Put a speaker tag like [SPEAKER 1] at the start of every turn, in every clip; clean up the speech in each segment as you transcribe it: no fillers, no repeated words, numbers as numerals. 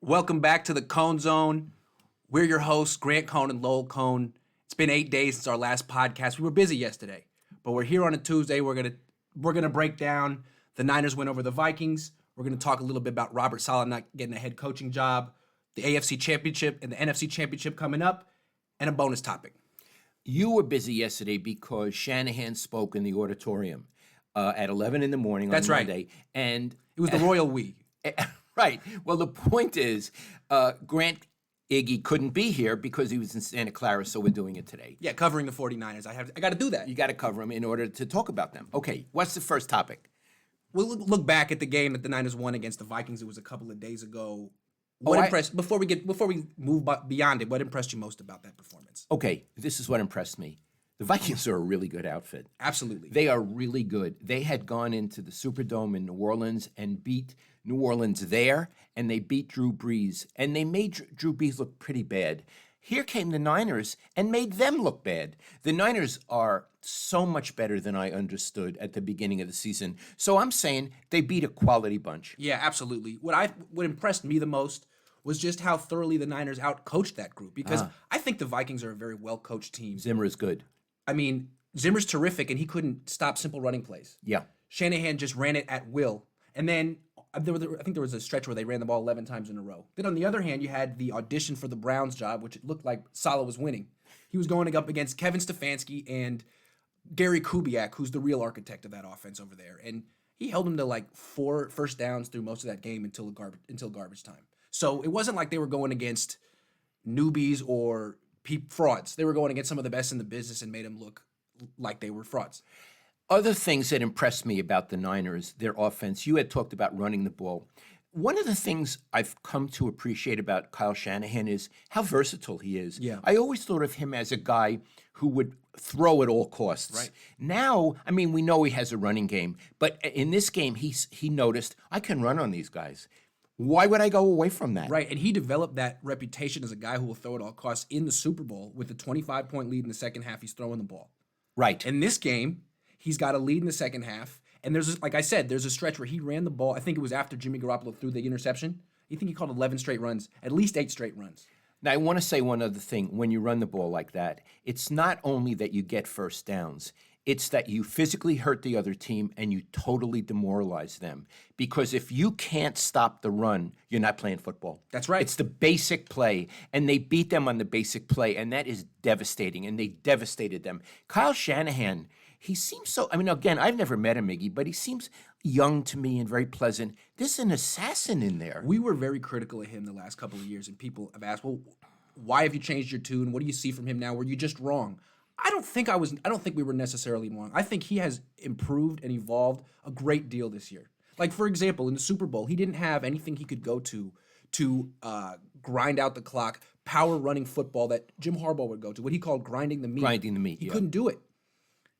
[SPEAKER 1] Welcome back to the Cohn Zone. We're your hosts, Cohn and Lowell Cohn. It's been 8 days since our last podcast. We were busy yesterday, but we're here on a Tuesday. We're gonna break down the Niners win over the Vikings. We're gonna talk a little bit about Robert Saleh not getting a head coaching job, the AFC Championship and the NFC Championship coming up, and a bonus topic.
[SPEAKER 2] You were busy yesterday because Shanahan spoke in the auditorium at 11 in the morning
[SPEAKER 1] That's
[SPEAKER 2] on
[SPEAKER 1] right.
[SPEAKER 2] Monday. And
[SPEAKER 1] It was the royal we.
[SPEAKER 2] right. Well, the point is, Grant Iggy couldn't be here because he was in Santa Clara, so we're doing it today.
[SPEAKER 1] Yeah, covering the 49ers. I got to do that.
[SPEAKER 2] You got to cover them in order to talk about them. Okay, what's the first topic?
[SPEAKER 1] We'll look back at the game that the Niners won against the Vikings. It was a couple of days ago. Before we move beyond it, what impressed you most about that performance?
[SPEAKER 2] Okay, this is what impressed me. The Vikings are a really good outfit.
[SPEAKER 1] Absolutely.
[SPEAKER 2] They are really good. They had gone into the Superdome in New Orleans and beat New Orleans there, and they beat Drew Brees, and they made Drew Brees look pretty bad. Here came the Niners and made them look bad. The Niners are so much better than I understood at the beginning of the season. So I'm saying they beat a quality bunch.
[SPEAKER 1] Yeah, absolutely. What impressed me the most was just how thoroughly the Niners outcoached that group, because I think the Vikings are a very well-coached team.
[SPEAKER 2] Zimmer is good.
[SPEAKER 1] I mean, Zimmer's terrific, and he couldn't stop simple running plays.
[SPEAKER 2] Yeah.
[SPEAKER 1] Shanahan just ran it at will. And then I think there was a stretch where they ran the ball 11 times in a row. Then on the other hand, you had the audition for the Browns job, which it looked like Saleh was winning. He was going up against Kevin Stefanski and Gary Kubiak, who's the real architect of that offense over there. And he held him to like 4 first downs through most of that game until garbage time. So it wasn't like they were going against newbies or frauds. They were going against some of the best in the business and made them look like they were frauds.
[SPEAKER 2] Other things that impressed me about the Niners, their offense, you had talked about running the ball. One of the things I've come to appreciate about Kyle Shanahan is how versatile he is.
[SPEAKER 1] Yeah.
[SPEAKER 2] I always thought of him as a guy who would throw at all costs.
[SPEAKER 1] Right.
[SPEAKER 2] Now, I mean, we know he has a running game, but in this game, he noticed, I can run on these guys. Why would I go away from that?
[SPEAKER 1] Right, and he developed that reputation as a guy who will throw at all costs in the Super Bowl with the 25-point lead in the second half. He's throwing the ball.
[SPEAKER 2] Right.
[SPEAKER 1] In this game, he's got a lead in the second half, and like I said, there's a stretch where he ran the ball. I think it was after Jimmy Garoppolo threw the interception. I think he called 11 straight runs, at least 8 straight runs.
[SPEAKER 2] Now, I want to say one other thing. When you run the ball like that, it's not only that you get first downs, it's that you physically hurt the other team and you totally demoralize them. Because if you can't stop the run, you're not playing football.
[SPEAKER 1] That's right.
[SPEAKER 2] It's the basic play, and they beat them on the basic play, and that is devastating, and they devastated them. Kyle Shanahan, he seems so, I mean, again, I've never met him, Iggy, but he seems young to me and very pleasant. There's an assassin in there.
[SPEAKER 1] We were very critical of him the last couple of years, and people have asked, well, why have you changed your tune? What do you see from him now? Were you just wrong? I don't think we were necessarily wrong. I think he has improved and evolved a great deal this year. Like, for example, in the Super Bowl, he didn't have anything he could go to grind out the clock, power running football that Jim Harbaugh would go to, what he called grinding the meat.
[SPEAKER 2] Grinding the meat,
[SPEAKER 1] He
[SPEAKER 2] yeah.
[SPEAKER 1] couldn't do it.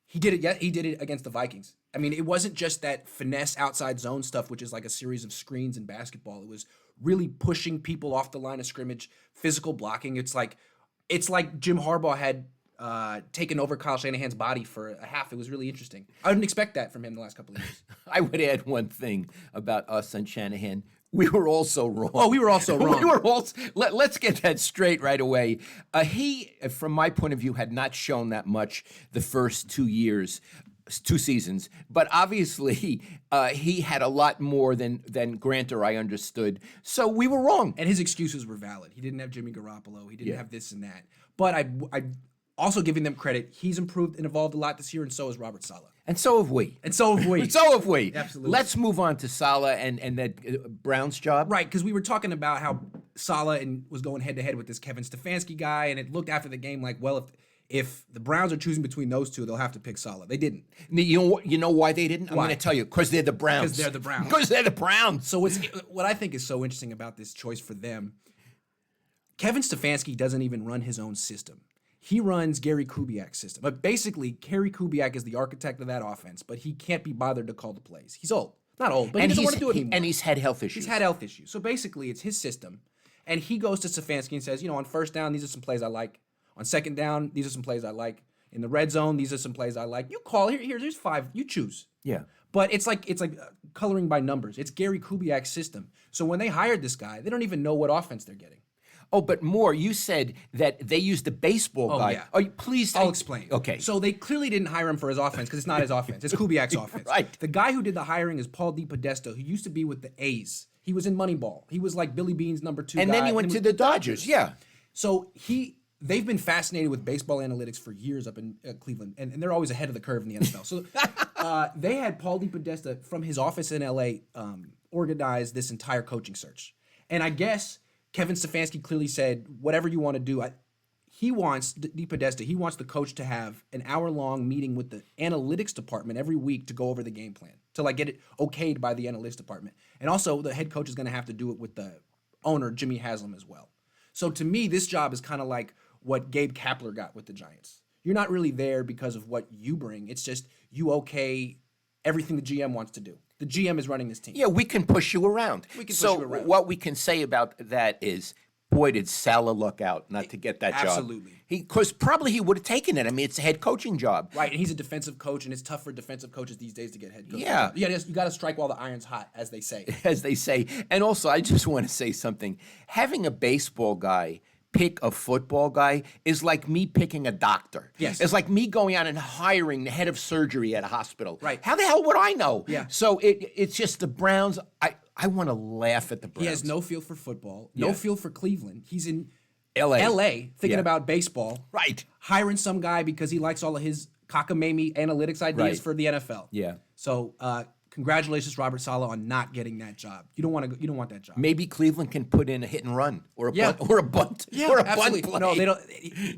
[SPEAKER 1] He did it. Yeah, he did it against the Vikings. I mean, it wasn't just that finesse outside zone stuff, which is like a series of screens in basketball. It was really pushing people off the line of scrimmage, physical blocking. It's like Jim Harbaugh had taken over Kyle Shanahan's body for a half. It was really interesting. I didn't expect that from him the last couple of years.
[SPEAKER 2] I would add one thing about us and Shanahan. We were also wrong.
[SPEAKER 1] Oh, we were also wrong.
[SPEAKER 2] We were also, let's get that straight right away. He, from my point of view, had not shown that much the first 2 seasons, but obviously he had a lot more than Grant or I understood. So we were wrong.
[SPEAKER 1] And his excuses were valid. He didn't have Jimmy Garoppolo. He didn't have this and that. But I also giving them credit. He's improved and evolved a lot this year, and so has Robert Saleh.
[SPEAKER 2] And so have we.
[SPEAKER 1] So have we. Absolutely.
[SPEAKER 2] Let's move on to Saleh and that Browns job.
[SPEAKER 1] Right, because we were talking about how Saleh was going head-to-head with this Kevin Stefanski guy, and it looked after the game like, well, if the Browns are choosing between those two, they'll have to pick Saleh. They didn't.
[SPEAKER 2] You know why they didn't? I'm
[SPEAKER 1] Why?
[SPEAKER 2] going to tell you. Because they're the Browns.
[SPEAKER 1] Because they're the Browns.
[SPEAKER 2] Because they're the Browns.
[SPEAKER 1] So what I think is so interesting about this choice for them, Kevin Stefanski doesn't even run his own system. He runs Gary Kubiak's system. But basically, Gary Kubiak is the architect of that offense, but he can't be bothered to call the plays. He's old. Not old, but he doesn't want to do it anymore.
[SPEAKER 2] And he's had health issues.
[SPEAKER 1] He's had health issues. So basically, it's his system. And he goes to Stefanski and says, on first down, these are some plays I like. On second down, these are some plays I like. In the red zone, these are some plays I like. You call, here's 5. You choose.
[SPEAKER 2] Yeah.
[SPEAKER 1] But it's like coloring by numbers. It's Gary Kubiak's system. So when they hired this guy, they don't even know what offense they're getting.
[SPEAKER 2] Oh, but more, you said that they used the baseball guy.
[SPEAKER 1] Yeah.
[SPEAKER 2] Oh, please.
[SPEAKER 1] I'll explain.
[SPEAKER 2] Okay.
[SPEAKER 1] So they clearly didn't hire him for his offense because it's not his offense. It's Kubiak's offense.
[SPEAKER 2] Right.
[SPEAKER 1] The guy who did the hiring is Paul DePodesta, who used to be with the A's. He was in Moneyball. He was like Billy Bean's number 2
[SPEAKER 2] and
[SPEAKER 1] guy.
[SPEAKER 2] then he went to the Dodgers. Yeah.
[SPEAKER 1] So they've been fascinated with baseball analytics for years up in Cleveland, and they're always ahead of the curve in the NFL. So they had Paul DePodesta from his office in LA organize this entire coaching search. And I guess Kevin Stefanski clearly said, whatever you want to do, he wants the coach to have an hour-long meeting with the analytics department every week to go over the game plan, to like get it okayed by the analytics department. And also the head coach is going to have to do it with the owner, Jimmy Haslam, as well. So to me, this job is kind of like what Gabe Kapler got with the Giants. You're not really there because of what you bring. It's just you okay everything the GM wants to do. The GM is running this team.
[SPEAKER 2] Yeah, we can push you around.
[SPEAKER 1] So
[SPEAKER 2] what we can say about that is, boy, did Saleh luck out not to get that job.
[SPEAKER 1] Absolutely.
[SPEAKER 2] Because probably he would have taken it. I mean, it's a head coaching job.
[SPEAKER 1] Right, and he's a defensive coach, and it's tough for defensive coaches these days to get head coaches.
[SPEAKER 2] Yeah.
[SPEAKER 1] You got to strike while the iron's hot, as they say.
[SPEAKER 2] As they say. And also, I just want to say something. Having a baseball guy pick a football guy is like me picking a doctor.
[SPEAKER 1] Yes.
[SPEAKER 2] It's like me going out and hiring the head of surgery at a hospital.
[SPEAKER 1] Right.
[SPEAKER 2] How the hell would I know?
[SPEAKER 1] Yeah.
[SPEAKER 2] So it's just the Browns. I want to laugh at the Browns.
[SPEAKER 1] He has no feel for football, no feel for Cleveland. He's in
[SPEAKER 2] L.A.
[SPEAKER 1] thinking about baseball.
[SPEAKER 2] Right.
[SPEAKER 1] Hiring some guy because he likes all of his cockamamie analytics ideas
[SPEAKER 2] Right.
[SPEAKER 1] for the NFL.
[SPEAKER 2] Yeah.
[SPEAKER 1] So congratulations, Robert Saleh, on not getting that job. You don't want that job.
[SPEAKER 2] Maybe Cleveland can put in a hit and run or a
[SPEAKER 1] Yeah.
[SPEAKER 2] bunt or a bunt
[SPEAKER 1] Absolutely.
[SPEAKER 2] play.
[SPEAKER 1] No, they don't.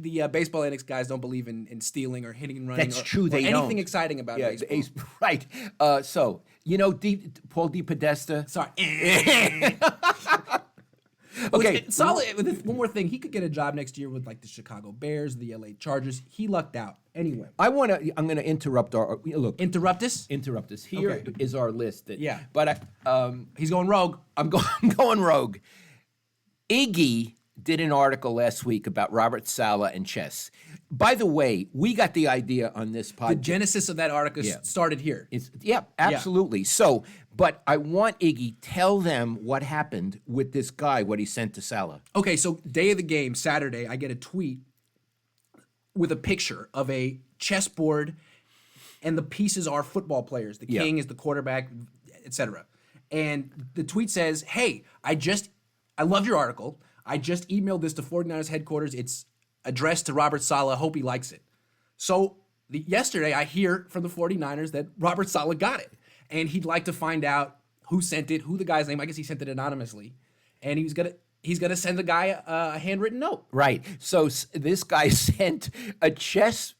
[SPEAKER 1] The baseball analytics guys don't believe in stealing or hitting and running.
[SPEAKER 2] That's
[SPEAKER 1] or,
[SPEAKER 2] true.
[SPEAKER 1] or
[SPEAKER 2] They
[SPEAKER 1] anything
[SPEAKER 2] don't.
[SPEAKER 1] exciting about
[SPEAKER 2] Yeah,
[SPEAKER 1] baseball.
[SPEAKER 2] right. So Paul DePodesta.
[SPEAKER 1] Sorry.
[SPEAKER 2] Okay.
[SPEAKER 1] Solid. One more thing. He could get a job next year with like the Chicago Bears, the LA Chargers. He lucked out. Anyway.
[SPEAKER 2] I'm going to interrupt our look.
[SPEAKER 1] Interrupt us?
[SPEAKER 2] Interrupt us. Here is
[SPEAKER 1] Okay.
[SPEAKER 2] our list.
[SPEAKER 1] Yeah.
[SPEAKER 2] But
[SPEAKER 1] He's going rogue.
[SPEAKER 2] I'm going rogue. Iggy did an article last week about Robert Saleh and chess. By the way, we got the idea on this podcast.
[SPEAKER 1] The genesis of that article started here.
[SPEAKER 2] Absolutely. So, but I want Iggy, tell them what happened with this guy, what he sent to Saleh.
[SPEAKER 1] Okay, so day of the game, Saturday, I get a tweet with a picture of a chessboard, and the pieces are football players. The king is the quarterback, etc. And the tweet says, "Hey, I love your article. I just emailed this to 49ers headquarters. It's addressed to Robert Saleh. Hope he likes it." So yesterday, I hear from the 49ers that Robert Saleh got it, and he'd like to find out who sent it, who the guy's name. I guess he sent it anonymously, and he's gonna send the guy a handwritten note.
[SPEAKER 2] Right. So this guy sent a chess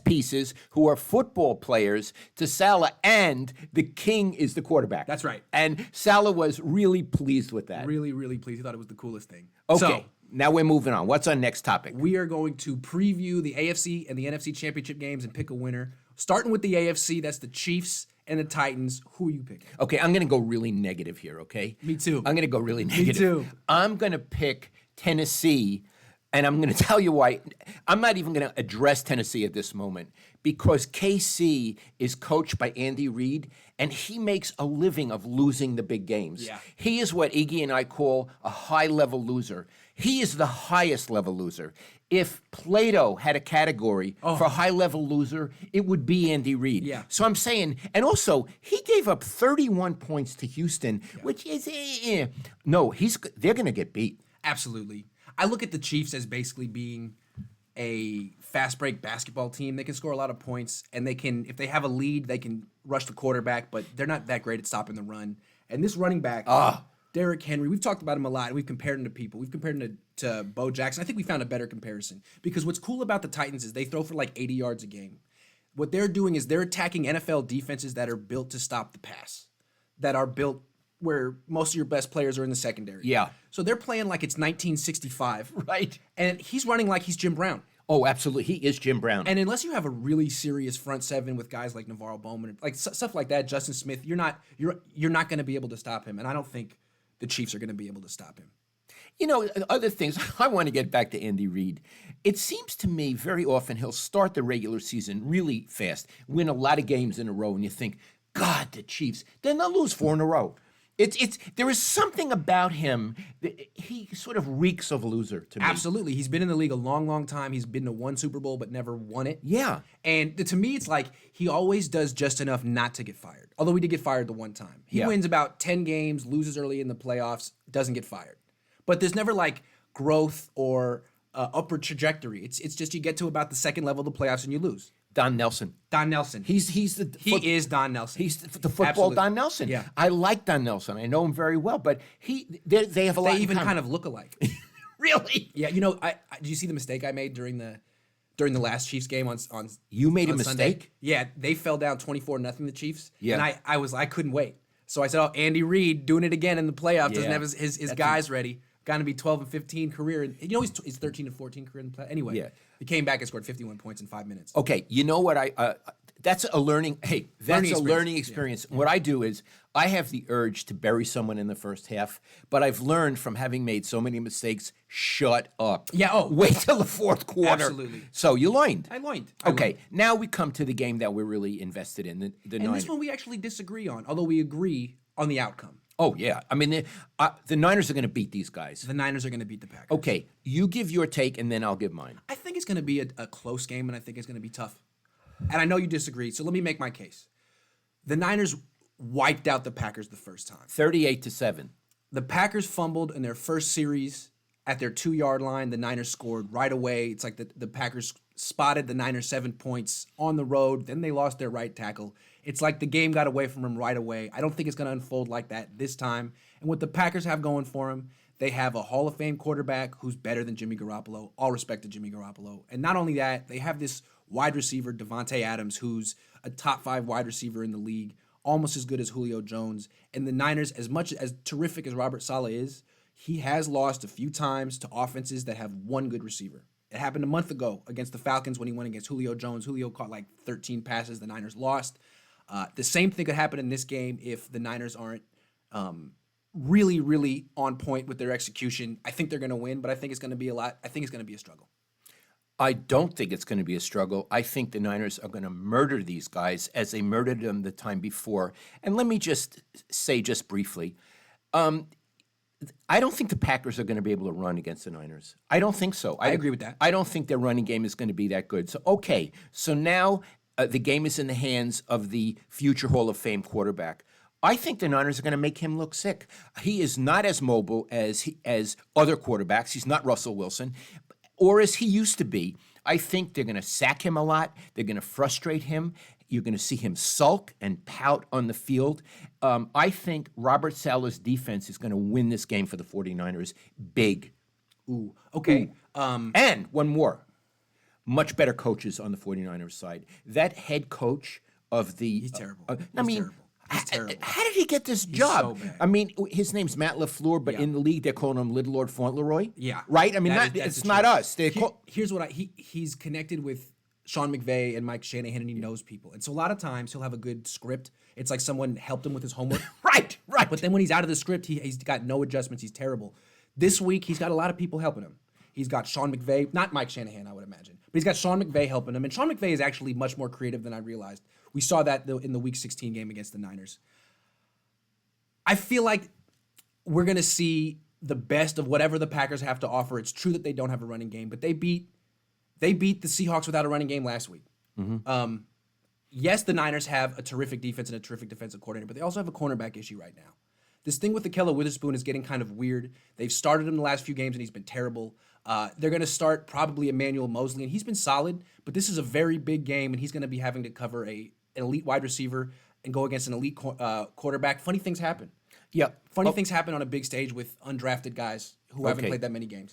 [SPEAKER 2] pieces who are football players to Saleh, and the king is the quarterback.
[SPEAKER 1] That's right.
[SPEAKER 2] And Saleh was really pleased with that.
[SPEAKER 1] Really, really pleased. He thought it was the coolest thing.
[SPEAKER 2] Okay.
[SPEAKER 1] So,
[SPEAKER 2] now we're moving on. What's our next topic?
[SPEAKER 1] we are going to preview the AFC and the NFC Championship games and pick a winner. Starting with the AFC, that's the Chiefs and the Titans. Who are you picking?
[SPEAKER 2] Okay, I'm going to go really negative here, okay?
[SPEAKER 1] Me too.
[SPEAKER 2] I'm going to go really negative.
[SPEAKER 1] too.
[SPEAKER 2] I'm going to pick Tennessee, and I'm going to tell you why. I'm not even going to address Tennessee at this moment because KC is coached by Andy Reid, and he makes a living of losing the big games.
[SPEAKER 1] Yeah.
[SPEAKER 2] He is what Iggy and I call a high-level loser. He is the highest-level loser. If Plato had a category for high-level loser, it would be Andy Reid.
[SPEAKER 1] Yeah.
[SPEAKER 2] So I'm saying, and also, he gave up 31 points to Houston, which is, no, they're going to get beat.
[SPEAKER 1] Absolutely. I look at the Chiefs as basically being a fast break basketball team. They can score a lot of points, and they can, if they have a lead, they can rush the quarterback, but they're not that great at stopping the run. And this running back, Derrick Henry, we've talked about him a lot, and we've compared him to people. We've compared him to Bo Jackson. I think we found a better comparison because what's cool about the Titans is they throw for like 80 yards a game. What they're doing is they're attacking NFL defenses that are built to stop the pass, that are built where most of your best players are in the secondary.
[SPEAKER 2] Yeah.
[SPEAKER 1] So they're playing like it's 1965.
[SPEAKER 2] Right.
[SPEAKER 1] And he's running like he's Jim Brown.
[SPEAKER 2] Oh, absolutely. He is Jim Brown.
[SPEAKER 1] And unless you have a really serious front seven with guys like Navarro Bowman, like stuff like that, Justin Smith, you're not going to be able to stop him. And I don't think the Chiefs are going to be able to stop him.
[SPEAKER 2] You know, other things, I want to get back to Andy Reid. It seems to me very often he'll start the regular season really fast, win a lot of games in a row, and you think, God, the Chiefs. Then they'll lose 4 in a row. There is something about him that he sort of reeks of loser to me.
[SPEAKER 1] Absolutely. He's been in the league a long, long time. He's been to one Super Bowl but never won it.
[SPEAKER 2] Yeah.
[SPEAKER 1] And to me, it's like he always does just enough not to get fired. Although he did get fired the one time. He
[SPEAKER 2] Yeah.
[SPEAKER 1] wins about 10 games, loses early in the playoffs, doesn't get fired. But there's never like growth or upward trajectory. It's just you get to about the second level of the playoffs and you lose.
[SPEAKER 2] Don Nelson.
[SPEAKER 1] Don Nelson.
[SPEAKER 2] He
[SPEAKER 1] is Don Nelson.
[SPEAKER 2] He's the football
[SPEAKER 1] Absolutely.
[SPEAKER 2] Don Nelson.
[SPEAKER 1] Yeah.
[SPEAKER 2] I like Don Nelson. I know him very well, but they have a lot
[SPEAKER 1] They
[SPEAKER 2] in
[SPEAKER 1] even
[SPEAKER 2] common.
[SPEAKER 1] kind of look alike.
[SPEAKER 2] Really?
[SPEAKER 1] Yeah, did you see the mistake I made during the last Chiefs game on
[SPEAKER 2] You made a
[SPEAKER 1] on Sunday?
[SPEAKER 2] mistake?
[SPEAKER 1] Yeah, they fell down 24-0 the Chiefs.
[SPEAKER 2] Yeah.
[SPEAKER 1] And I couldn't wait. So I said, "Oh, Andy Reid doing it again in the playoffs, doesn't
[SPEAKER 2] Yeah.
[SPEAKER 1] have his guys ready. Going to be 12-15 career. And, he's 13-14 career in the playoffs. Anyway,
[SPEAKER 2] Yeah.
[SPEAKER 1] he came back and scored 51 points in 5 minutes.
[SPEAKER 2] Okay, you know what that's a learning. Hey, that's a learning experience. What I do is I have the urge to bury someone in the first half, but I've learned from having made so many mistakes. Shut up.
[SPEAKER 1] Yeah, oh.
[SPEAKER 2] Wait till the fourth quarter.
[SPEAKER 1] Absolutely.
[SPEAKER 2] So you learned.
[SPEAKER 1] I learned.
[SPEAKER 2] Okay, now we come to the game that we're really invested in. The
[SPEAKER 1] And
[SPEAKER 2] Niners.
[SPEAKER 1] this one we actually disagree on, although we agree on the outcome.
[SPEAKER 2] Oh yeah, I mean the Niners are going to beat these guys.
[SPEAKER 1] The Niners are going to beat the Packers.
[SPEAKER 2] Okay, you give your take and then I'll give mine.
[SPEAKER 1] I think it's going to be a close game, and I think it's going to be tough. And I know you disagree, so let me make my case. The Niners wiped out the Packers the first time.
[SPEAKER 2] 38-7.
[SPEAKER 1] The Packers fumbled in their first series at their 2-yard line. The Niners scored right away. It's like the Packers spotted the Niners 7 points on the road. Then they lost their right tackle. It's like the game got away from them right away. I don't think it's going to unfold like that this time. And what the Packers have going for them, they have a Hall of Fame quarterback who's better than Jimmy Garoppolo. All respect to Jimmy Garoppolo. And not only that, they have this wide receiver, Devontae Adams, who's a top 5 wide receiver in the league, almost as good as Julio Jones. And the Niners, as much as terrific as Robert Saleh is, he has lost a few times to offenses that have one good receiver. It happened a month ago against the Falcons when he went against Julio Jones. Julio caught like 13 passes. The Niners lost. The same thing could happen in this game if the Niners aren't really, really on point with their execution. I think they're going to win, but I think it's going to be a struggle.
[SPEAKER 2] I don't think it's going to be a struggle. I think the Niners are going to murder these guys as they murdered them the time before. And let me just say just briefly, I don't think the Packers are going to be able to run against the Niners. I don't think so.
[SPEAKER 1] I agree with that.
[SPEAKER 2] I don't think their running game is going to be that good. So, okay. So now the game is in the hands of the future Hall of Fame quarterback. I think the Niners are going to make him look sick. He is not as mobile as other quarterbacks. He's not Russell Wilson, or as he used to be. I think they're going to sack him a lot. They're going to frustrate him. You're going to see him sulk and pout on the field. I think Robert Saleh's defense is going to win this game for the 49ers big.
[SPEAKER 1] Ooh, okay.
[SPEAKER 2] And one more. Much better coaches on the 49ers side. That head coach of the...
[SPEAKER 1] He's terrible.
[SPEAKER 2] He's
[SPEAKER 1] terrible.
[SPEAKER 2] How did he get this job?
[SPEAKER 1] so bad.
[SPEAKER 2] I mean, his name's Matt LaFleur, but
[SPEAKER 1] Yeah.
[SPEAKER 2] in the league they're calling him Little Lord Fauntleroy.
[SPEAKER 1] Yeah.
[SPEAKER 2] Right? I mean,
[SPEAKER 1] That's
[SPEAKER 2] it's
[SPEAKER 1] the
[SPEAKER 2] not
[SPEAKER 1] truth.
[SPEAKER 2] us.
[SPEAKER 1] Here's what he's connected with Sean McVay and Mike Shanahan, and he knows people. And so a lot of times he'll have a good script. It's like someone helped him with his homework.
[SPEAKER 2] Right.
[SPEAKER 1] But then when he's out of the script, he's got no adjustments. He's terrible. This week, he's got a lot of people helping him. He's got Sean McVay, not Mike Shanahan, I would imagine, but he's got Sean McVay helping him. And Sean McVay is actually much more creative than I realized. We saw that in the Week 16 game against the Niners. I feel like we're going to see the best of whatever the Packers have to offer. It's true that they don't have a running game, but they beat the Seahawks without a running game last week. Mm-hmm. Yes, the Niners have a terrific defense and a terrific defensive coordinator, but they also have a cornerback issue right now. This thing with Ahkello Witherspoon is getting kind of weird. They've started him the last few games, and he's been terrible. They're going to start probably Emmanuel Mosley, and he's been solid, but this is a very big game, and he's going to be having to cover an elite wide receiver and go against an elite quarterback. Funny things happen.
[SPEAKER 2] Yeah.
[SPEAKER 1] Funny things happen on a big stage with undrafted guys who haven't played that many games.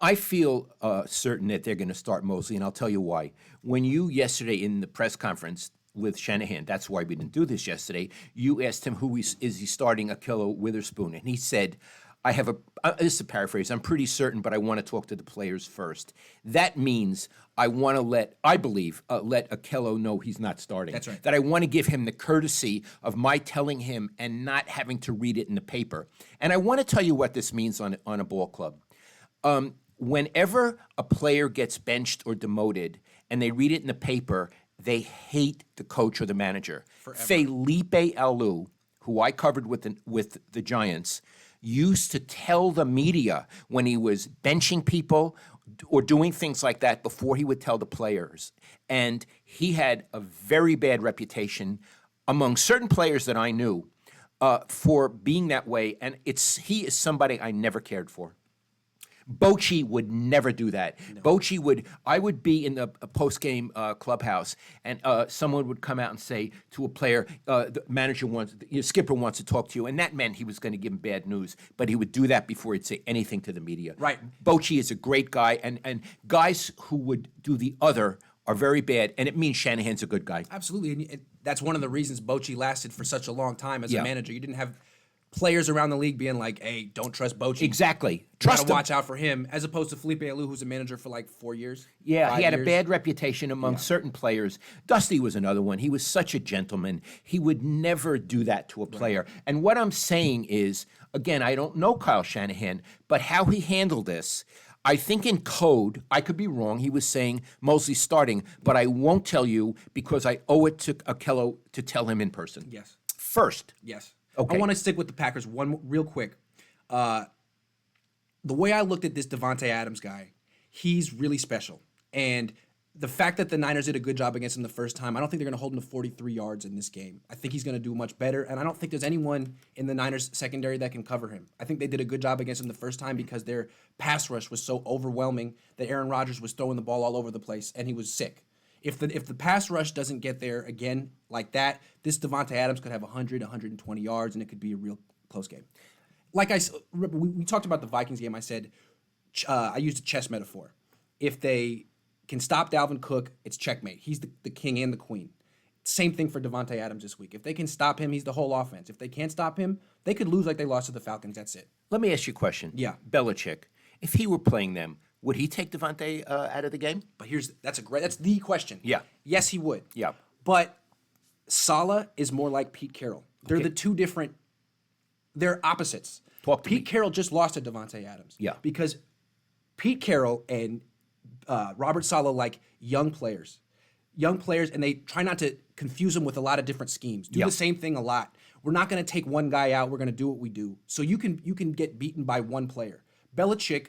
[SPEAKER 2] I feel certain that they're going to start Mosley, and I'll tell you why. When you yesterday in the press conference with Shanahan, that's why we didn't do this yesterday, you asked him is he starting Ahkello Witherspoon, and he said, this is a paraphrase, I'm pretty certain, but I want to talk to the players first. That means I want to let Ahkello know he's not starting.
[SPEAKER 1] That's right.
[SPEAKER 2] That I want to give him the courtesy of my telling him and not having to read it in the paper. And I want to tell you what this means on a ball club. Whenever a player gets benched or demoted and they read it in the paper they hate the coach or the manager. Felipe Alou, who I covered with the Giants, used to tell the media when he was benching people or doing things like that before he would tell the players. And he had a very bad reputation among certain players that I knew for being that way. And he is somebody I never cared for. Bochy would never do that. No. I would be in the post-game clubhouse, and someone would come out and say to a player, the manager skipper wants to talk to you, and that meant he was going to give him bad news, but he would do that before he'd say anything to the media.
[SPEAKER 1] Right.
[SPEAKER 2] Bochy is a great guy, and guys who would do the other are very bad, and it means Shanahan's a good guy.
[SPEAKER 1] Absolutely, and that's one of the reasons Bochy lasted for such a long time as a manager. You didn't have players around the league being like, "Hey, don't trust Bochy."
[SPEAKER 2] Exactly.
[SPEAKER 1] Trust him. Watch out for him, as opposed to Felipe Alou, who's a manager for like 4 years.
[SPEAKER 2] Yeah, he had a bad reputation among certain players. Dusty was another one. He was such a gentleman. He would never do that to a player. Right. And what I'm saying is, again, I don't know Kyle Shanahan, but how he handled this, I think in code, I could be wrong, he was saying Mosley starting, but I won't tell you because I owe it to Akello to tell him in person.
[SPEAKER 1] Yes.
[SPEAKER 2] First.
[SPEAKER 1] Yes.
[SPEAKER 2] Okay.
[SPEAKER 1] I want to stick with the Packers real quick. The way I looked at this Davante Adams guy, he's really special. And the fact that the Niners did a good job against him the first time, I don't think they're going to hold him to 43 yards in this game. I think he's going to do much better, and I don't think there's anyone in the Niners secondary that can cover him. I think they did a good job against him the first time because their pass rush was so overwhelming that Aaron Rodgers was throwing the ball all over the place, and he was sick. If the pass rush doesn't get there again like that, this Davante Adams could have 100, 120 yards, and it could be a real close game. Like we talked about the Vikings game. I said I used a chess metaphor. If they can stop Dalvin Cook, it's checkmate. He's the king and the queen. Same thing for Davante Adams this week. If they can stop him, he's the whole offense. If they can't stop him, they could lose like they lost to the Falcons. That's it.
[SPEAKER 2] Let me ask you a question.
[SPEAKER 1] Yeah.
[SPEAKER 2] Belichick, if he were playing them, would he take Davante out of the game?
[SPEAKER 1] But that's the question.
[SPEAKER 2] Yeah.
[SPEAKER 1] Yes, he would.
[SPEAKER 2] Yeah.
[SPEAKER 1] But Saleh is more like Pete Carroll. They're the two different. They're opposites. Pete Carroll just lost to Davante Adams.
[SPEAKER 2] Yeah.
[SPEAKER 1] Because Pete Carroll and Robert Saleh like young players, and they try not to confuse them with a lot of different schemes. Do the same thing a lot. We're not going to take one guy out. We're going to do what we do. So you can get beaten by one player. Belichick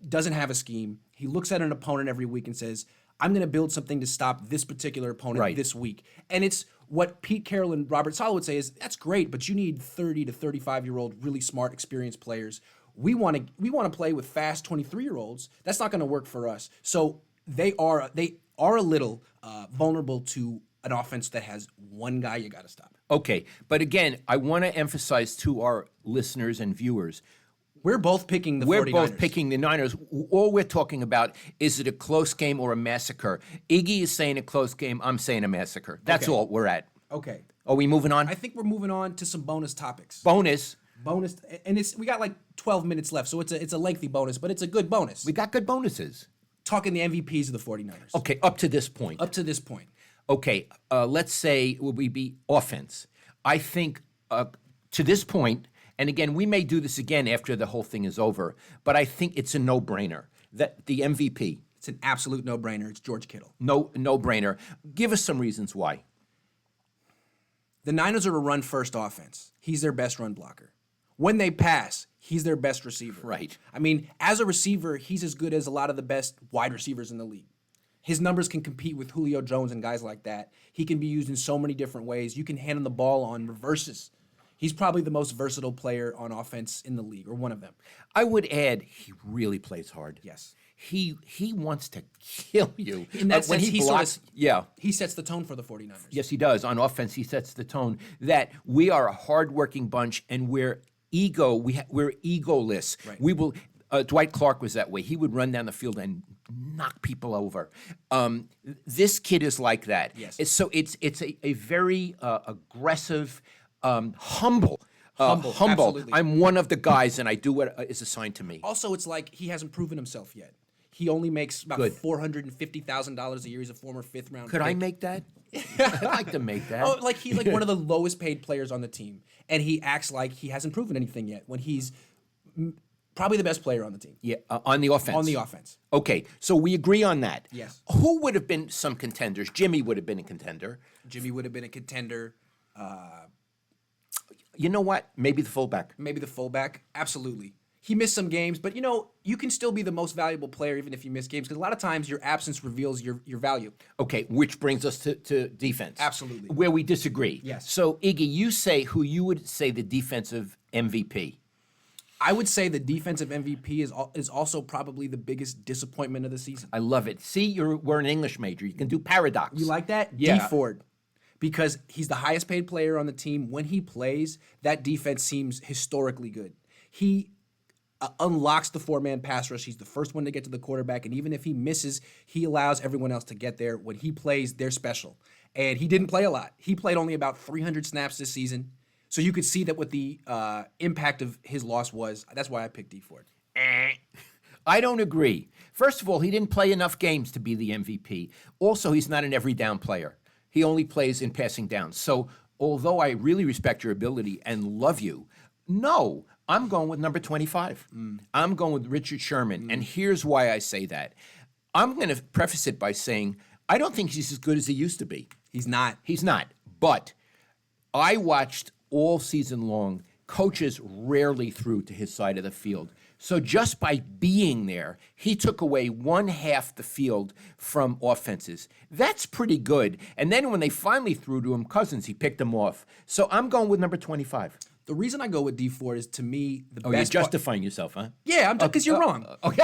[SPEAKER 1] doesn't have a scheme. He looks at an opponent every week and says, I'm going to build something to stop this particular opponent this week. And it's what Pete Carroll and Robert Saleh would say is, that's great, but you need 30 to 35-year-old, really smart, experienced players. We want to play with fast 23-year-olds. That's not going to work for us. So they are a little vulnerable to an offense that has one guy you got to stop.
[SPEAKER 2] Okay, but again, I want to emphasize to our listeners and viewers,
[SPEAKER 1] we're both picking the 49ers.
[SPEAKER 2] We're both picking the Niners. All we're talking about, is it a close game or a massacre? Iggy is saying a close game. I'm saying a massacre. That's all we're at.
[SPEAKER 1] Okay.
[SPEAKER 2] Are we moving on?
[SPEAKER 1] I think we're moving on to some bonus topics.
[SPEAKER 2] Bonus,
[SPEAKER 1] and we got like 12 minutes left, so it's a lengthy bonus, but it's a good bonus.
[SPEAKER 2] We got good bonuses.
[SPEAKER 1] Talking the MVPs of the 49ers.
[SPEAKER 2] Okay, up to this point. Okay, let's say we be offense. I think to this point, and again, we may do this again after the whole thing is over, but I think it's a no-brainer that the MVP.
[SPEAKER 1] It's an absolute no-brainer. It's George Kittle.
[SPEAKER 2] No-brainer. Give us some reasons why.
[SPEAKER 1] The Niners are a run-first offense. He's their best run blocker. When they pass, he's their best receiver.
[SPEAKER 2] Right.
[SPEAKER 1] I mean, as a receiver, he's as good as a lot of the best wide receivers in the league. His numbers can compete with Julio Jones and guys like that. He can be used in so many different ways. You can hand him the ball on reverses. He's probably the most versatile player on offense in the league, or one of them.
[SPEAKER 2] I would add, he really plays hard.
[SPEAKER 1] Yes.
[SPEAKER 2] He wants to kill you.
[SPEAKER 1] In that sense,
[SPEAKER 2] when he blocks,
[SPEAKER 1] he sets the tone for the 49ers.
[SPEAKER 2] Yes, he does. On offense, he sets the tone that we are a hard-working bunch and we're egoless. Right. We will. Dwight Clark was that way. He would run down the field and knock people over. This kid is like that.
[SPEAKER 1] Yes.
[SPEAKER 2] It's a very aggressive, humble.
[SPEAKER 1] Humble. Absolutely.
[SPEAKER 2] I'm one of the guys, and I do what is assigned to me.
[SPEAKER 1] Also, it's like he hasn't proven himself yet. He only makes about $450,000 a year. He's a former fifth-round
[SPEAKER 2] Could
[SPEAKER 1] pick.
[SPEAKER 2] I make that? I'd like to make that.
[SPEAKER 1] Oh, like he's like one of the lowest paid players on the team, and he acts like he hasn't proven anything yet when he's Probably the best player on the team.
[SPEAKER 2] Yeah, on the offense.
[SPEAKER 1] On the offense.
[SPEAKER 2] Okay, so we agree on that.
[SPEAKER 1] Yes.
[SPEAKER 2] Who would have been some contenders? Jimmy would have been a contender.
[SPEAKER 1] Jimmy would have been a contender.
[SPEAKER 2] You know what? Maybe the fullback.
[SPEAKER 1] Maybe the fullback. Absolutely. He missed some games, but you can still be the most valuable player even if you miss games because a lot of times your absence reveals your value.
[SPEAKER 2] Okay, which brings us to defense.
[SPEAKER 1] Absolutely.
[SPEAKER 2] Where we disagree.
[SPEAKER 1] Yes.
[SPEAKER 2] So, Iggy, you say who you would say the defensive MVP.
[SPEAKER 1] I would say the defensive MVP is also probably the biggest disappointment of the season.
[SPEAKER 2] I love it. See, we're an English major. You can do paradox.
[SPEAKER 1] You like that?
[SPEAKER 2] Yeah.
[SPEAKER 1] D Ford. Because he's the highest paid player on the team. When he plays, that defense seems historically good. He unlocks the four-man pass rush. He's the first one to get to the quarterback, and even if he misses, he allows everyone else to get there. When he plays, they're special. And he didn't play a lot. He played only about 300 snaps this season. So you could see that what the impact of his loss was. That's why I picked D Ford.
[SPEAKER 2] I don't agree. First of all, he didn't play enough games to be the MVP. Also, he's not an every down player. He only plays in passing downs. So although I really respect your ability and love you, no, I'm going with number 25. I'm going with Richard Sherman. And here's why I say that. I'm going to preface it by saying I don't think he's as good as he used to be.
[SPEAKER 1] He's not.
[SPEAKER 2] He's not. But I watched all season long. Coaches rarely threw to his side of the field. So just by being there, he took away one half the field from offenses. That's pretty good. And then when they finally threw to him, Cousins, he picked him off. So I'm going with number 25.
[SPEAKER 1] The reason I go with D Ford is to me the
[SPEAKER 2] Oh,
[SPEAKER 1] best.
[SPEAKER 2] you're justifying yourself, huh?
[SPEAKER 1] Yeah, I'm because you're wrong.
[SPEAKER 2] Okay.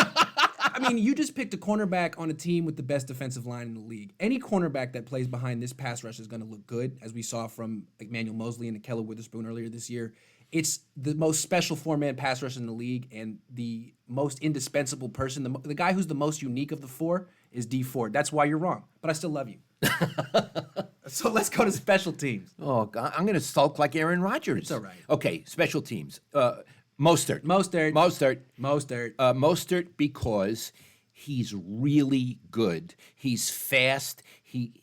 [SPEAKER 1] I mean, you just picked a cornerback on a team with the best defensive line in the league. Any cornerback that plays behind this pass rush is going to look good, as we saw from Emmanuel Mosley and Keller Witherspoon earlier this year. It's the most special four-man pass rush in the league, and the most indispensable person, the guy who's the most unique of the four, is D Ford. That's why you're wrong, but I still love you. So let's go to special teams.
[SPEAKER 2] Oh, God, I'm going to sulk like Aaron Rodgers.
[SPEAKER 1] It's all right.
[SPEAKER 2] Okay, special teams. Mostert. Mostert because he's really good. He's fast. He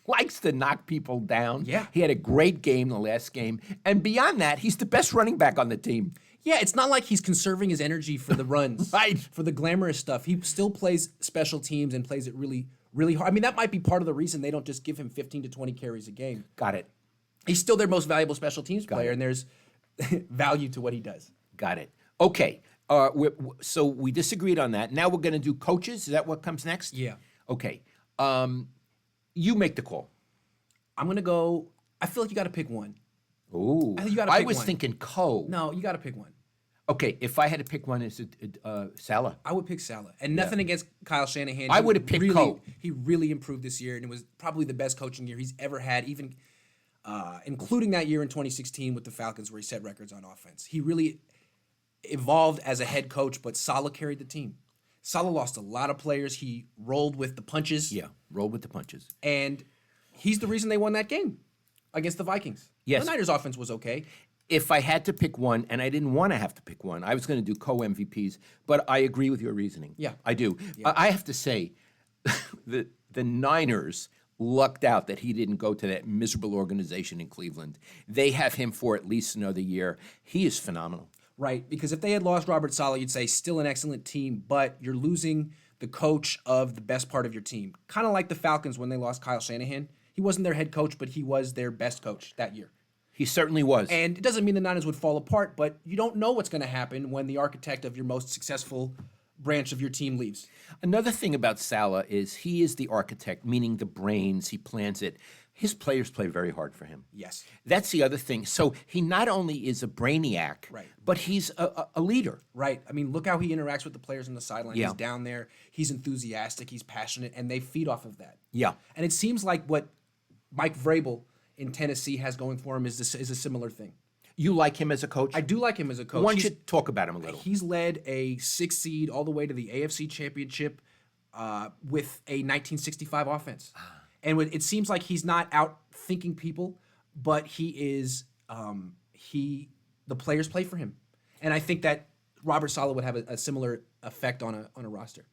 [SPEAKER 2] likes to knock people down.
[SPEAKER 1] Yeah.
[SPEAKER 2] He had a great game the last game. And beyond that, he's the best running back on the team.
[SPEAKER 1] Yeah, it's not like he's conserving his energy for the runs,
[SPEAKER 2] Right.
[SPEAKER 1] For the glamorous stuff. He still plays special teams and plays it really, really hard. I mean, that might be part of the reason they don't just give him 15 to 20 carries a game.
[SPEAKER 2] Got it.
[SPEAKER 1] He's still their most valuable special teams player,
[SPEAKER 2] it.
[SPEAKER 1] and there's value to what he does.
[SPEAKER 2] Got it. Okay. So we disagreed on that. Now we're going to do coaches. Is that what comes next?
[SPEAKER 1] Yeah.
[SPEAKER 2] Okay. You make the call.
[SPEAKER 1] I'm going to go, I feel like you got to pick one.
[SPEAKER 2] Ooh.
[SPEAKER 1] I think you gotta
[SPEAKER 2] I
[SPEAKER 1] pick
[SPEAKER 2] was
[SPEAKER 1] one.
[SPEAKER 2] thinking Co.
[SPEAKER 1] No, you got to pick one.
[SPEAKER 2] Okay, if I had to pick one, is it Saleh?
[SPEAKER 1] I would pick Saleh. And nothing against Kyle Shanahan.
[SPEAKER 2] I
[SPEAKER 1] He
[SPEAKER 2] would have picked
[SPEAKER 1] really,
[SPEAKER 2] Coe.
[SPEAKER 1] He really improved this year, and it was probably the best coaching year he's ever had, even including that year in 2016 with the Falcons where he set records on offense. He really evolved as a head coach, but Saleh carried the team. Saleh lost a lot of players. He rolled with the punches.
[SPEAKER 2] Yeah, roll with the punches.
[SPEAKER 1] And he's the reason they won that game against the Vikings.
[SPEAKER 2] Yes.
[SPEAKER 1] The Niners offense was okay.
[SPEAKER 2] If I had to pick one, and I didn't want to have to pick one, I was going to do co-MVPs, but I agree with your reasoning.
[SPEAKER 1] Yeah.
[SPEAKER 2] I do. I have to say, the Niners lucked out that he didn't go to that miserable organization in Cleveland. They have him for at least another year. He is phenomenal.
[SPEAKER 1] Right, because if they had lost Robert Saleh, you'd say still an excellent team, but you're losing the coach of the best part of your team. Kind of like the Falcons when they lost Kyle Shanahan. He wasn't their head coach, but he was their best coach that year.
[SPEAKER 2] He certainly was.
[SPEAKER 1] And it doesn't mean the Niners would fall apart, but you don't know what's going to happen when the architect of your most successful branch of your team leaves.
[SPEAKER 2] Another thing about Saleh is he is the architect, meaning the brains, he plans it. His players play very hard for him.
[SPEAKER 1] Yes.
[SPEAKER 2] That's the other thing. So he not only is a brainiac,
[SPEAKER 1] Right.
[SPEAKER 2] but he's a leader.
[SPEAKER 1] Right. I mean, look how he interacts with the players on the sideline.
[SPEAKER 2] Yeah.
[SPEAKER 1] He's down there. He's enthusiastic. He's passionate, and they feed off of that.
[SPEAKER 2] Yeah.
[SPEAKER 1] And it seems like what Mike Vrabel in Tennessee has going for him is a similar thing.
[SPEAKER 2] You like him as a coach?
[SPEAKER 1] I do like him as a coach.
[SPEAKER 2] Why don't you talk about him a little?
[SPEAKER 1] He's led a 6 seed all the way to the AFC Championship with a 1965 offense. And it seems like he's not out thinking people, but he is. The players play for him, and I think that Robert Saleh would have a similar effect on a roster.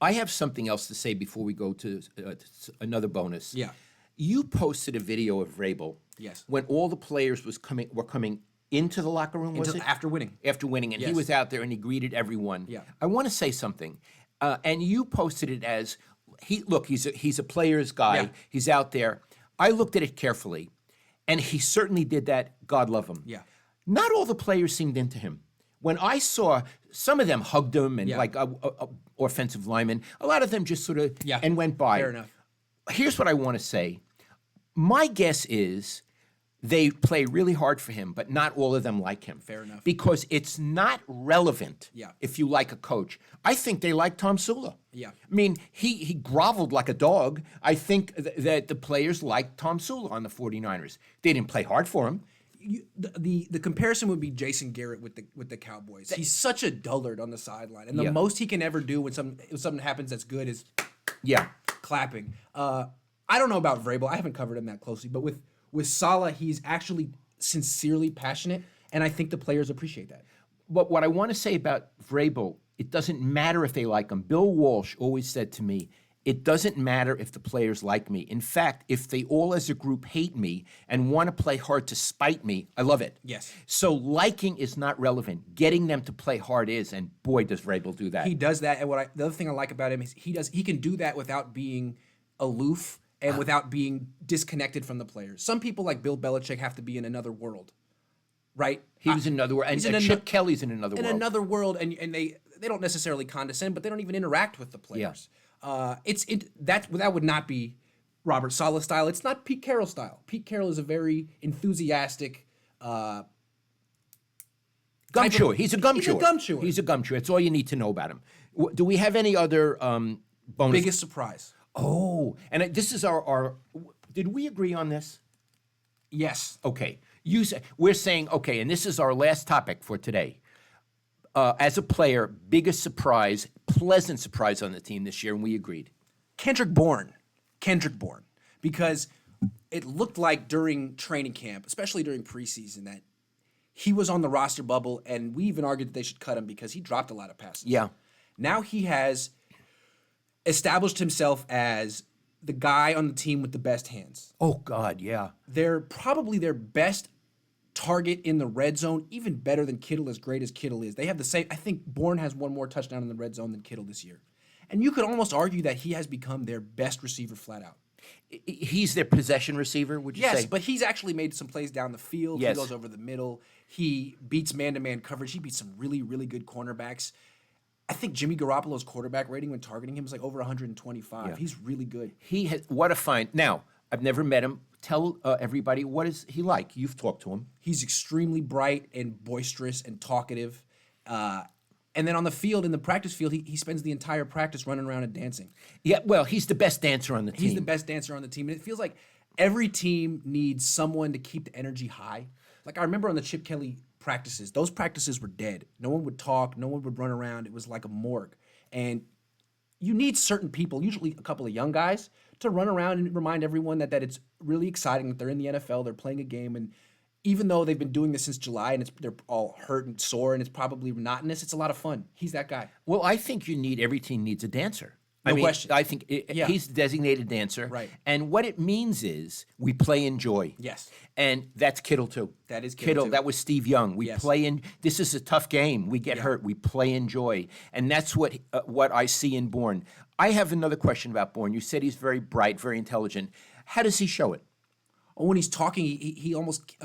[SPEAKER 2] I have something else to say before we go to another bonus.
[SPEAKER 1] Yeah.
[SPEAKER 2] You posted a video of Vrabel.
[SPEAKER 1] Yes.
[SPEAKER 2] When all the players were coming into the locker room, was
[SPEAKER 1] Until
[SPEAKER 2] it?
[SPEAKER 1] after winning.
[SPEAKER 2] After winning, and he
[SPEAKER 1] Yes.
[SPEAKER 2] was out there and he greeted everyone.
[SPEAKER 1] Yeah.
[SPEAKER 2] I want to say something, and you posted it as he's a player's guy.
[SPEAKER 1] Yeah.
[SPEAKER 2] He's out there. I looked at it carefully, and he certainly did that. God love him.
[SPEAKER 1] Yeah.
[SPEAKER 2] Not all the players seemed into him. When I saw some of them hugged him and
[SPEAKER 1] Yeah.
[SPEAKER 2] like offensive linemen, a lot of them just sort of
[SPEAKER 1] Yeah.
[SPEAKER 2] and went by.
[SPEAKER 1] Fair enough.
[SPEAKER 2] Here's what I want to say. My guess is they play really hard for him, but not all of them like him.
[SPEAKER 1] Fair enough.
[SPEAKER 2] Because it's not relevant
[SPEAKER 1] Yeah.
[SPEAKER 2] if you like a coach. I think they like Tom Sula.
[SPEAKER 1] Yeah.
[SPEAKER 2] I mean, he groveled like a dog. I think that the players liked Tom Sula on the 49ers. They didn't play hard for him.
[SPEAKER 1] The comparison would be Jason Garrett with the Cowboys. He's such a dullard on the sideline, and the
[SPEAKER 2] Yeah.
[SPEAKER 1] most he can ever do when something happens that's good is
[SPEAKER 2] Yeah.
[SPEAKER 1] clapping. I don't know about Vrabel. I haven't covered him that closely, but with Saleh, he's actually sincerely passionate, and I think the players appreciate that.
[SPEAKER 2] But what I want to say about Vrabel, it doesn't matter if they like him. Bill Walsh always said to me, it doesn't matter if the players like me. In fact, if they all as a group hate me and want to play hard to spite me, I love it.
[SPEAKER 1] Yes.
[SPEAKER 2] So liking is not relevant. Getting them to play hard is, and boy, does Vrabel do that.
[SPEAKER 1] He does that, and the other thing I like about him is he can do that without being aloof and without being disconnected from the players. Some people like Bill Belichick have to be in another world, right?
[SPEAKER 2] He was in another world. And
[SPEAKER 1] he's in
[SPEAKER 2] Chip Kelly's in another
[SPEAKER 1] in
[SPEAKER 2] world.
[SPEAKER 1] another world, and they don't necessarily condescend, but they don't even interact with the players. That would not be Robert Saleh style. It's not Pete Carroll style. Pete Carroll is a very enthusiastic.
[SPEAKER 2] Gumshoe. He's a gumshoe.
[SPEAKER 1] He's a gumshoe.
[SPEAKER 2] He's a gumshoe. That's all you need to know about him. Do we have any other bonus?
[SPEAKER 1] Biggest surprise.
[SPEAKER 2] Oh, and this is our. Did we agree on this?
[SPEAKER 1] Yes.
[SPEAKER 2] Okay. We're saying, okay, and this is our last topic for today. As a player, biggest surprise, pleasant surprise on the team this year, and we agreed.
[SPEAKER 1] Kendrick Bourne, because it looked like during training camp, especially during preseason, that he was on the roster bubble, and we even argued that they should cut him because he dropped a lot of passes.
[SPEAKER 2] Yeah.
[SPEAKER 1] Now he has established himself as the guy on the team with the best hands.
[SPEAKER 2] Oh, God, yeah.
[SPEAKER 1] They're probably their best target in the red zone, even better than Kittle, as great as Kittle is. They have the same. I think Bourne has one more touchdown in the red zone than Kittle this year. And you could almost argue that he has become their best receiver flat out.
[SPEAKER 2] He's their possession receiver, would you say?
[SPEAKER 1] Yes, but he's actually made some plays down the field.
[SPEAKER 2] Yes.
[SPEAKER 1] He goes over the middle. He beats man-to-man coverage. He beats some really, really good cornerbacks. I think Jimmy Garoppolo's quarterback rating when targeting him is like over 125.
[SPEAKER 2] Yeah.
[SPEAKER 1] He's really good.
[SPEAKER 2] He has, what a find. Now, I've never met him. Tell everybody, what is he like? You've talked to him.
[SPEAKER 1] He's extremely bright and boisterous and talkative. And then on the field, in the practice field, he spends the entire practice running around and dancing.
[SPEAKER 2] Yeah, well, he's the best dancer on the team.
[SPEAKER 1] He's the best dancer on the team. And it feels like every team needs someone to keep the energy high. Like I remember on the Chip Kelly practices, those practices were dead. No one would talk. No one would run around. It was like a morgue. And you need certain people, usually a couple of young guys, to run around and remind everyone that it's really exciting that they're in the NFL, they're playing a game, and even though they've been doing this since July and they're all hurt and sore and it's probably monotonous, it's a lot of fun. He's that guy.
[SPEAKER 2] Well, I think every team needs a dancer.
[SPEAKER 1] No question.
[SPEAKER 2] I think
[SPEAKER 1] Yeah.
[SPEAKER 2] he's the designated dancer.
[SPEAKER 1] Right.
[SPEAKER 2] And what it means is we play in joy.
[SPEAKER 1] Yes.
[SPEAKER 2] And that's Kittle, too.
[SPEAKER 1] That is Kittle, too.
[SPEAKER 2] That was Steve Young. We
[SPEAKER 1] Yes.
[SPEAKER 2] play in, this is a tough game. We get hurt. We play in joy. And that's what I see in Bourne. I have another question about Bourne. You said he's very bright, very intelligent. How does he show it?
[SPEAKER 1] When he's talking, he almost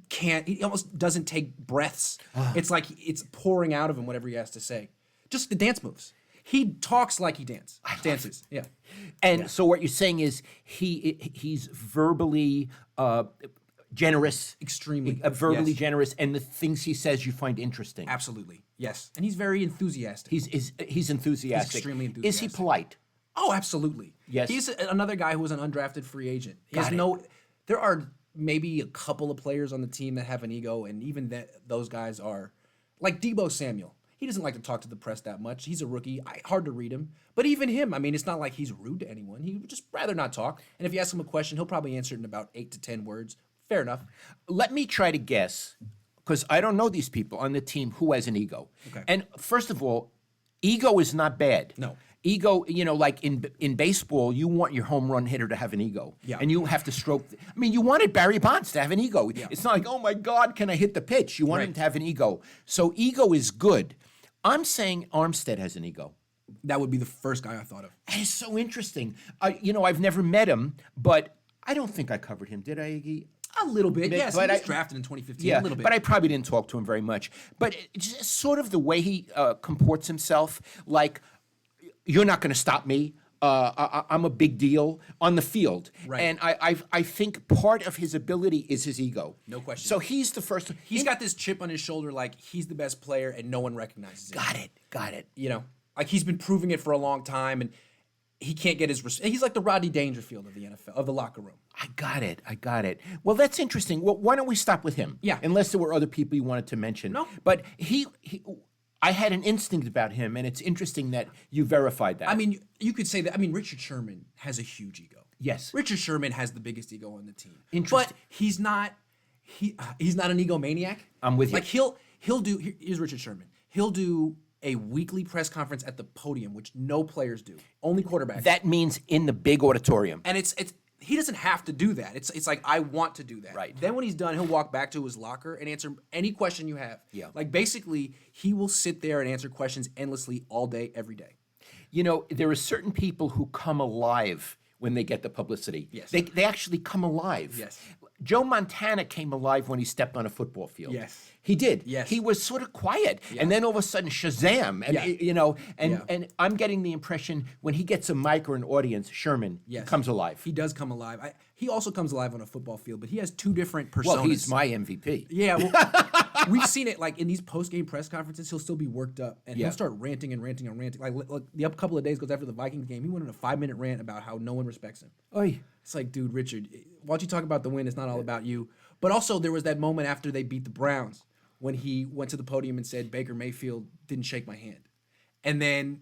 [SPEAKER 1] can't. He almost doesn't take breaths. It's like it's pouring out of him whatever he has to say. Just the dance moves. He talks like he dances. Yeah.
[SPEAKER 2] And so what you're saying is he's verbally generous,
[SPEAKER 1] Extremely.
[SPEAKER 2] verbally
[SPEAKER 1] Yes.
[SPEAKER 2] generous, and the things he says you find interesting.
[SPEAKER 1] Absolutely. Yes. And he's very enthusiastic.
[SPEAKER 2] He's enthusiastic.
[SPEAKER 1] He's extremely
[SPEAKER 2] Is he
[SPEAKER 1] enthusiastic.
[SPEAKER 2] polite?
[SPEAKER 1] Oh, absolutely.
[SPEAKER 2] Yes.
[SPEAKER 1] He's another guy who was an undrafted free agent. He has
[SPEAKER 2] Got it.
[SPEAKER 1] there are maybe a couple of players on the team that have an ego, and even those guys are like Deebo Samuel. He doesn't like to talk to the press that much. He's a rookie. Hard to read him. But even him, I mean, it's not like he's rude to anyone. He would just rather not talk. And if you ask him a question, he'll probably answer it in about 8 to 10 words. Fair enough.
[SPEAKER 2] Let me try to guess, because I don't know these people on the team who has an ego.
[SPEAKER 1] Okay.
[SPEAKER 2] And first of all, ego is not bad.
[SPEAKER 1] No.
[SPEAKER 2] Ego, like in baseball, you want your home run hitter to have an ego.
[SPEAKER 1] Yeah.
[SPEAKER 2] And you have to stroke. You wanted Barry Bonds to have an ego.
[SPEAKER 1] Yeah.
[SPEAKER 2] It's not like, oh my God, can I hit the pitch? You want him to have an ego. So ego is good. I'm saying Armstead has an ego.
[SPEAKER 1] That would be the first guy I thought of.
[SPEAKER 2] And it's so interesting. I've never met him, but I don't think I covered him, did I, Iggy?
[SPEAKER 1] A little bit, yes.
[SPEAKER 2] but
[SPEAKER 1] He was
[SPEAKER 2] I-
[SPEAKER 1] drafted in 2015,
[SPEAKER 2] Yeah,
[SPEAKER 1] a little bit.
[SPEAKER 2] but I probably didn't talk to him very much. But it's just sort of the way he comports himself, like, you're not going to stop me. I'm a big deal on the field.
[SPEAKER 1] Right.
[SPEAKER 2] And I think part of his ability is his ego.
[SPEAKER 1] No question.
[SPEAKER 2] So he's the first.
[SPEAKER 1] He's got this chip on his shoulder like he's the best player and no one recognizes it.
[SPEAKER 2] Got it.
[SPEAKER 1] Like he's been proving it for a long time and he can't get his he's like the Rodney Dangerfield of the NFL, of the locker room.
[SPEAKER 2] I got it. Well, that's interesting. Well, why don't we stop with him?
[SPEAKER 1] Yeah.
[SPEAKER 2] Unless there were other people you wanted to mention.
[SPEAKER 1] No.
[SPEAKER 2] But I had an instinct about him, and it's interesting that you verified that.
[SPEAKER 1] You could say that. Richard Sherman has a huge ego.
[SPEAKER 2] Yes.
[SPEAKER 1] Richard Sherman has the biggest ego on the team.
[SPEAKER 2] Interesting.
[SPEAKER 1] But he's not an egomaniac.
[SPEAKER 2] I'm with you.
[SPEAKER 1] Like he'll do here's Richard Sherman. He'll do a weekly press conference at the podium, which no players do. Only quarterbacks.
[SPEAKER 2] That means in the big auditorium.
[SPEAKER 1] And it's he doesn't have to do that. It's like I want to do that.
[SPEAKER 2] Right.
[SPEAKER 1] Then when he's done, he'll walk back to his locker and answer any question you have.
[SPEAKER 2] Yeah.
[SPEAKER 1] Like basically, he will sit there and answer questions endlessly all day, every day.
[SPEAKER 2] There are certain people who come alive when they get the publicity.
[SPEAKER 1] Yes.
[SPEAKER 2] They actually come alive.
[SPEAKER 1] Yes.
[SPEAKER 2] Joe Montana came alive when he stepped on a football field.
[SPEAKER 1] Yes.
[SPEAKER 2] He did.
[SPEAKER 1] Yes.
[SPEAKER 2] He was sort of quiet. And then all of a sudden, Shazam. And,
[SPEAKER 1] Yeah.
[SPEAKER 2] and I'm getting the impression when he gets a mic or an audience, Sherman comes alive.
[SPEAKER 1] He does come alive. He also comes alive on a football field, but he has two different personas.
[SPEAKER 2] Well, he's my MVP.
[SPEAKER 1] Yeah, well, we've seen it like in these post-game press conferences. He'll still be worked up, and he'll start ranting and ranting and ranting. Like the up couple of days goes after the Vikings game, he went on a 5-minute rant about how no one respects him.
[SPEAKER 2] Oy.
[SPEAKER 1] It's like, dude, Richard, why don't you talk about the win? It's not all about you. But also, there was that moment after they beat the Browns when he went to the podium and said Baker Mayfield didn't shake my hand. And then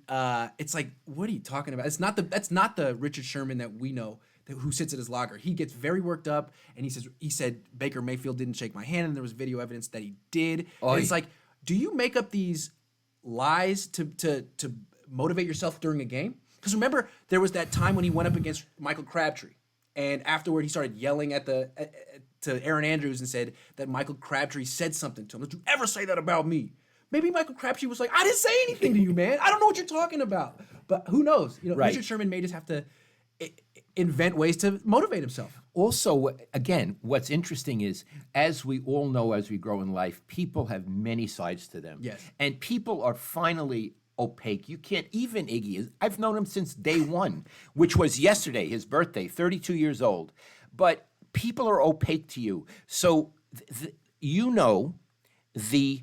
[SPEAKER 1] it's like, what are you talking about? That's not the Richard Sherman that we know who sits at his locker. He gets very worked up, and he said Baker Mayfield didn't shake my hand, and there was video evidence that he did. And it's like, do you make up these lies to motivate yourself during a game? Because remember, there was that time when he went up against Michael Crabtree, and afterward he started yelling to Aaron Andrews and said that Michael Crabtree said something to him. Did you ever say that about me? Maybe Michael Crabtree was like, I didn't say anything to you, man. I don't know what you're talking about. But who knows?
[SPEAKER 2] Right.
[SPEAKER 1] Richard Sherman may just have to invent ways to motivate himself.
[SPEAKER 2] Also, again, what's interesting is, as we all know, as we grow in life, people have many sides to them.
[SPEAKER 1] Yes.
[SPEAKER 2] And people are finally opaque. You can't, even Iggy, I've known him since day one, which was yesterday, his birthday, 32 years old. But people are opaque to you. So, the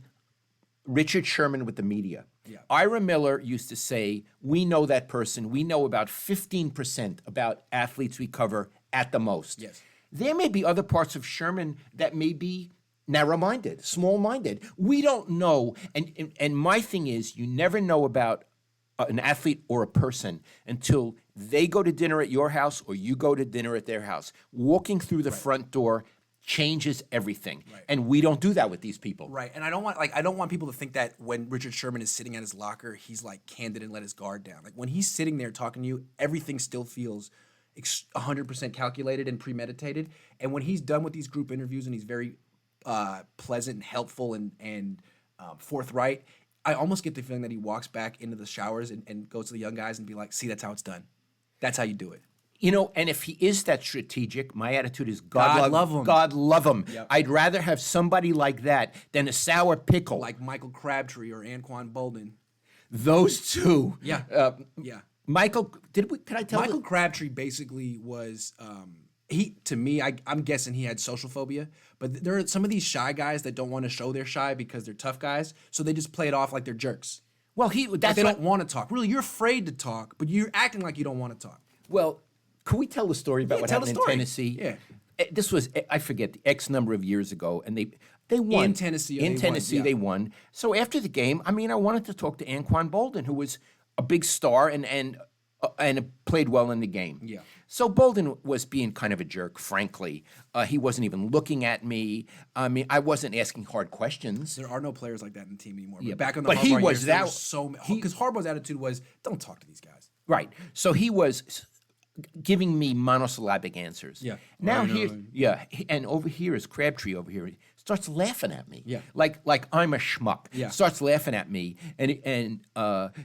[SPEAKER 2] Richard Sherman with the media.
[SPEAKER 1] Yeah.
[SPEAKER 2] Ira Miller used to say, we know that person. We know about 15% about athletes we cover at the most.
[SPEAKER 1] Yes.
[SPEAKER 2] There may be other parts of Sherman that may be narrow-minded, small-minded. We don't know. And my thing is, you never know about an athlete or a person until they go to dinner at your house or you go to dinner at their house. Walking through the front door changes everything.
[SPEAKER 1] Right.
[SPEAKER 2] And we don't do that with these people.
[SPEAKER 1] Right. And I don't want people to think that when Richard Sherman is sitting at his locker, he's like candid and let his guard down. Like when he's sitting there talking to you, everything still feels 100% calculated and premeditated. And when he's done with these group interviews and he's very pleasant and helpful and forthright, I almost get the feeling that he walks back into the showers and goes to the young guys and be like, see, that's how it's done. That's how you do it.
[SPEAKER 2] And if he is that strategic, my attitude is
[SPEAKER 1] God love him.
[SPEAKER 2] God love him.
[SPEAKER 1] Yep.
[SPEAKER 2] I'd rather have somebody like that than a sour pickle.
[SPEAKER 1] Like Michael Crabtree or Anquan Boldin.
[SPEAKER 2] Those two.
[SPEAKER 1] Yeah. Yeah.
[SPEAKER 2] Michael, could I tell
[SPEAKER 1] Michael Crabtree basically was I'm guessing he had social phobia, but there are some of these shy guys that don't want to show they're shy because they're tough guys, so they just play it off like they're jerks.
[SPEAKER 2] Well,
[SPEAKER 1] They don't want to talk. Really, you're afraid to talk, but you're acting like you don't want to talk.
[SPEAKER 2] Well, can we tell the story about what
[SPEAKER 1] tell
[SPEAKER 2] happened
[SPEAKER 1] the story.
[SPEAKER 2] in Tennessee?
[SPEAKER 1] Yeah.
[SPEAKER 2] This was, I forget, X number of years ago, and they won.
[SPEAKER 1] In Tennessee, yeah.
[SPEAKER 2] They won. So after the game, I wanted to talk to Anquan Boldin, who was a big star and and played well in the game.
[SPEAKER 1] Yeah.
[SPEAKER 2] So Bolden was being kind of a jerk, frankly. He wasn't even looking at me. I mean, I wasn't asking hard questions.
[SPEAKER 1] There are no players like that in the team anymore.
[SPEAKER 2] Yeah,
[SPEAKER 1] But back in the
[SPEAKER 2] but he
[SPEAKER 1] Harbaugh
[SPEAKER 2] was
[SPEAKER 1] years, there
[SPEAKER 2] that-
[SPEAKER 1] were so because Harbaugh's attitude was, don't talk to these guys.
[SPEAKER 2] Right. So he was giving me monosyllabic answers.
[SPEAKER 1] Yeah.
[SPEAKER 2] Now
[SPEAKER 1] I know.
[SPEAKER 2] here, and over here is Crabtree over here. He starts laughing at me.
[SPEAKER 1] Yeah.
[SPEAKER 2] Like I'm a schmuck.
[SPEAKER 1] Yeah.
[SPEAKER 2] Starts laughing at me, and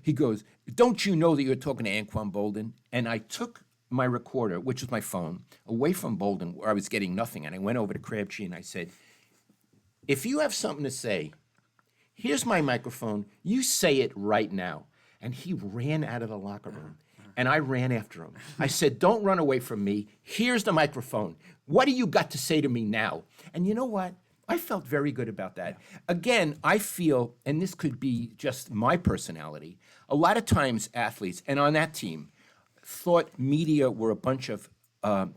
[SPEAKER 2] he goes, "Don't you know that you're talking to Anquan Bolden?" And I took my recorder, which was my phone, away from Bolden, where I was getting nothing, and I went over to Crabtree and I said, "If you have something to say, here's my microphone. You say it right now." And he ran out of the locker room. And I ran after him. I said, "Don't run away from me. Here's the microphone. What do you got to say to me now?" And you know what? I felt very good about that. Again, I feel, and this could be just my personality, a lot of times athletes, and on that team, thought media were a bunch of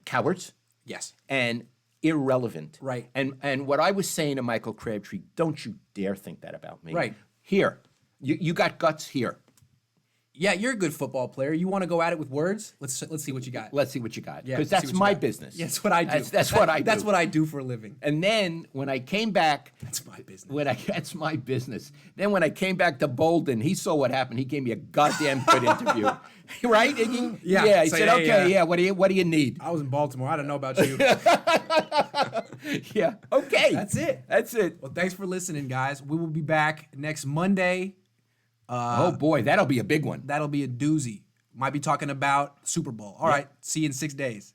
[SPEAKER 2] cowards
[SPEAKER 1] Yes.
[SPEAKER 2] and irrelevant.
[SPEAKER 1] Right.
[SPEAKER 2] And what I was saying to Michael Crabtree, don't you dare think that about me.
[SPEAKER 1] Right.
[SPEAKER 2] Here, you got guts here.
[SPEAKER 1] Yeah, you're a good football player. You want to go at it with words? Let's see what you got.
[SPEAKER 2] Let's see what you got.
[SPEAKER 1] Yeah,
[SPEAKER 2] Because
[SPEAKER 1] let's see
[SPEAKER 2] that's
[SPEAKER 1] what you
[SPEAKER 2] my
[SPEAKER 1] got.
[SPEAKER 2] business.
[SPEAKER 1] Yeah, that's what I do.
[SPEAKER 2] That's what I do.
[SPEAKER 1] That's what I do for a living.
[SPEAKER 2] And then when I came back,
[SPEAKER 1] That's my business.
[SPEAKER 2] that's my business. Then when I came back to Bolden, he saw what happened. He gave me a goddamn good interview, right, Iggy?
[SPEAKER 1] Yeah,
[SPEAKER 2] Yeah. He
[SPEAKER 1] say,
[SPEAKER 2] said,
[SPEAKER 1] "Hey,
[SPEAKER 2] "Okay, yeah. What do you need?"
[SPEAKER 1] I was in Baltimore. I don't know about you.
[SPEAKER 2] Yeah. Okay.
[SPEAKER 1] That's it.
[SPEAKER 2] That's it.
[SPEAKER 1] Well, thanks for listening, guys. We will be back next Monday.
[SPEAKER 2] Oh boy, that'll be a big one.
[SPEAKER 1] That'll be a doozy. Might be talking about Super Bowl. All right. See you in 6 days.